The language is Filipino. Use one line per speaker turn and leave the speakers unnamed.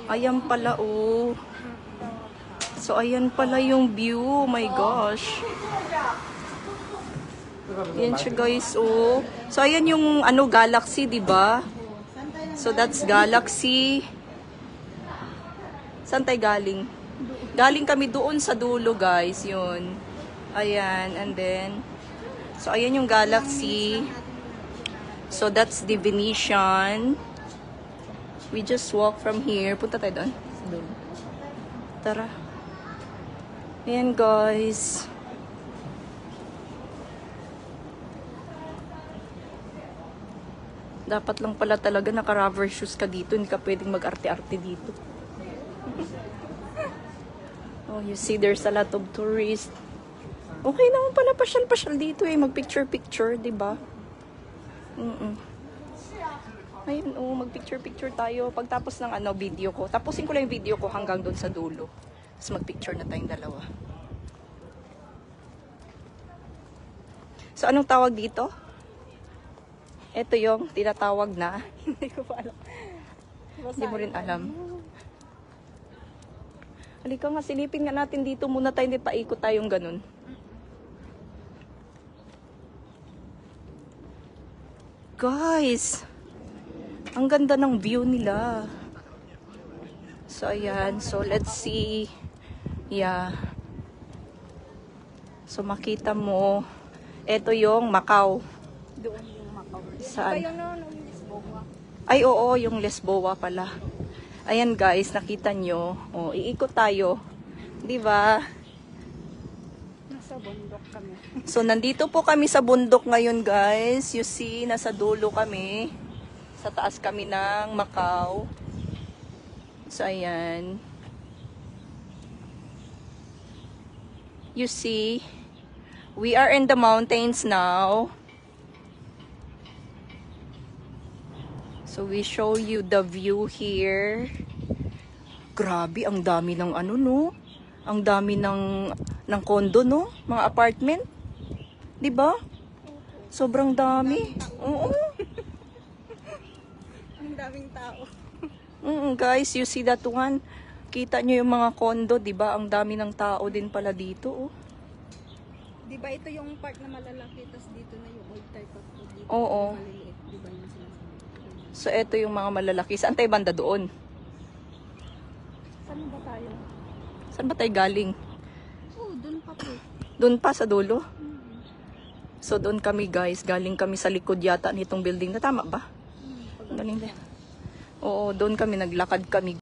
Ayan pala, oh. So, ayan pala yung view. Oh my gosh. Ayan siya, guys, oh. So, ayan yung, Galaxy, diba? So, that's Galaxy. Saan tayo galing? Galing kami doon sa dulo, guys. Yun. Ayan, and then, so, ayan yung Galaxy. So, that's the Venetian. We just walk from here. Punta tayo doon. Tara. Ayan, guys. Dapat lang pala talaga naka-rubber shoes ka dito. Hindi ka pwedeng mag-arte-arte dito. Oh, you see, there's a lot of tourists. Okay naman pala pasyal-pasyal dito eh. Mag-picture-picture, diba? Ayun, oh, mag-picture-picture tayo. Pagtapos ng video ko. Tapusin ko lang yung video ko hanggang doon sa dulo. Tapos mag-picture na tayong dalawa. So, anong tawag dito? Ito yung tinatawag na. Hindi ko pa alam. Hindi mo rin alam. Halika nga, silipin nga natin dito muna tayo. Hindi paikot tayong ganun. Guys! Ang ganda ng view nila. So, ayan. So, let's see. Yeah. So, makita mo. Ito yung Macau.
Doon yung Macau.
Saan?
Ito yung Lisboa.
Ay, oo. Yung Lisboa pala. Ayan, guys. Nakita nyo. Oh, iikot tayo. Diba?
Nasa bundok kami.
So, nandito po kami sa bundok ngayon, guys. You see, nasa dulo kami. Sa taas kami ng Macau. So, ayan. You see, we are in the mountains now. So, we show you the view here. Grabe, ang dami ng no? Ang dami ng condo, no? Mga apartment. Diba? Sobrang dami. Oo.
Ang daming tao.
Guys, you see that one? Kita nyo yung mga condo, diba? Ang dami ng tao din pala dito, oh.
Diba ito yung part na malalaki, tapos dito na yung old type of food. Dito
Oo.
maliliit. Diba yung sinasabi?
So, eto yung mga malalaki. Saan tayo banda doon?
Saan ba tayo?
Saan ba tayo galing?
Oh, doon pa po.
Doon pa sa dulo? So, doon kami, guys. Galing kami sa likod yata nitong building na. Tama ba? Galing din. Oo, doon kami. Naglakad kami.